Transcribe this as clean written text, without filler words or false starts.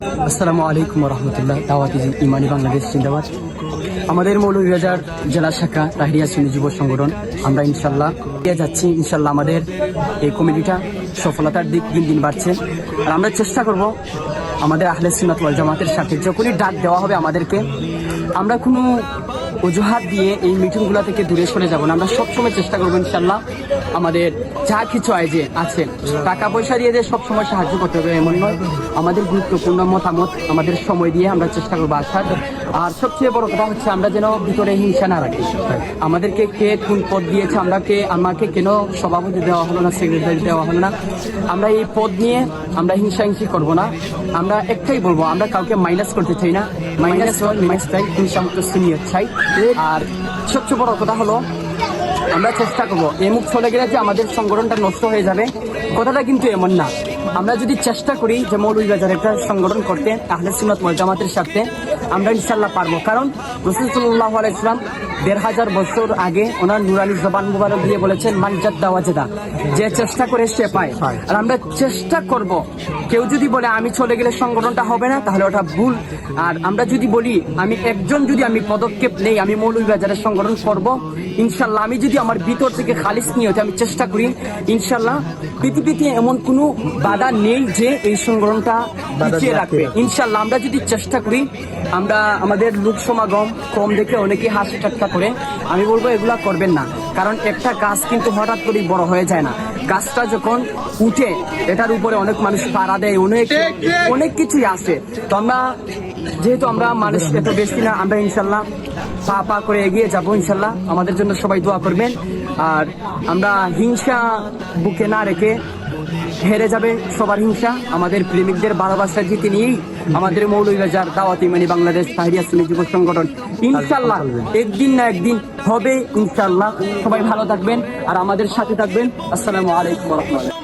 আসসালামু আলাইকুম রহমতুল্লাহ। দাওয়াতি ইমানি বাংলাদেশ জিন্দাবাদ। আমাদের মৌলভীবাজার জেলা শাখা তাহরিয়া সুন্নি যুব সংগঠন, আমরা ইনশাল্লাহ এগিয়ে যাচ্ছি। ইনশাল্লাহ আমাদের এই কমিটিটা সফলতার দিক দিন দিন বাড়ছে। আর আমরা চেষ্টা করব আমাদের আহলে সুন্নাত ওয়াল জামাতের সাথে যখনই ডাক দেওয়া হবে আমাদেরকে, আমরা কোনো অজুহাত দিয়ে এই মিটিংগুলো থেকে দূরে সরে যাব না। আমরা সবসময় চেষ্টা করবো ইনশাল্লাহ আমাদের যা কিছু আছে টাকা পয়সা দিয়ে যে সবসময় সাহায্য করতে হবে এমন নয়। আমাদের গুরুত্বপূর্ণ মতামত আমাদের সময় দিয়ে আমরা চেষ্টা করবো আসার। আর সবচেয়ে বড় কথা হচ্ছে আমরা যেন ভিতরে হিংসা না রাখি। আমাদেরকে কে কোন পদ দিয়েছে, আমাকে কেন সভাপতি দেওয়া হলো না, সেক্রেটারি দেওয়া হলো না, আমরা এই পদ নিয়ে আমরা হিংসাহিংসি করবো না। আমরা একটাই বলবো, আমরা কাউকে মাইনাস করতে চাই না। মাইনাস চাই, হিংসামুক্ত সিনিয়র চাই। আর সবচেয়ে বড় কথা হলো আমরা চেষ্টা করবো এই মুখ চলে গেলে যে আমাদের সংগঠনটা নষ্ট হয়ে যাবে, কথাটা কিন্তু এমন না। আমরা যদি চেষ্টা করি যে মৌলভীবাজার একটা সংগঠন করতে আহলে সুন্নাত ওয়াল জামাতের সাথে, আমরা ইনশাল্লাহ পারবো। কারণ রাসূল সাল্লাল্লাহু আলাইহি ওয়াসাল্লাম ১৫০০ বছর আগে ওনার নুরানি জবান মুবারক দিয়ে বলেছেন, মান জাদ্দা ওয়াজাদা, যে চেষ্টা করে সে পায়। আর আমরা চেষ্টা করব। কেউ যদি বলে আমি চলে গেলে সংগঠনটা হবে না, তাহলে ওটা ভুল। আর আমরা যদি বলি আমি পদক্ষেপ নেই, আমি মৌলভীবাজারের সংগঠন করব, ইনশাল্লাহ আমি যদি আমার ভিতর থেকে খালিস নিয়তে আমি চেষ্টা করি, ইনশাল্লাহ পৃথিবীতে এমন কোনো বাধা নেই যে এই সংগঠনটা টিকিয়ে রাখবে। ইনশাল্লাহ আমরা যদি চেষ্টা করি, আমরা আমাদের লোক সমাগম কম দেখে অনেকে হাসি ঠাট্টা করে, আমি বলবো এগুলা করবেন না। কারণ একটা গাছ কিন্তু হঠাৎ করে বড় হয়ে যায় না। গাছটা যখন উঠে এটার উপরে অনেক মানুষ পাড়া দেয়, অনেক কিছুই আসে। তো যেহেতু আমরা মানুষ এত বেশি না, আমরা ইনশাল্লাহ পা করে এগিয়ে যাবো। ইনশাল্লাহ আমাদের জন্য সবাই দোয়া করবেন। আর আমরা হিংসা বুকে না রেখে, হেরে যাবে সবার হিংসা, আমাদের প্রেমিকদের ভালোবাসা জিতে নিয়েই আমাদের মৌলভীবাজার দাওয়াত ইমানি বাংলাদেশ তাহরিয়া সুন্নি যুব সংগঠন ইনশাল্লাহ একদিন না একদিন হবে। ইনশাল্লাহ সবাই ভালো থাকবেন আর আমাদের সাথে থাকবেন। আসসালামু আলাইকুম ওয়া রাহমাতুল্লাহ।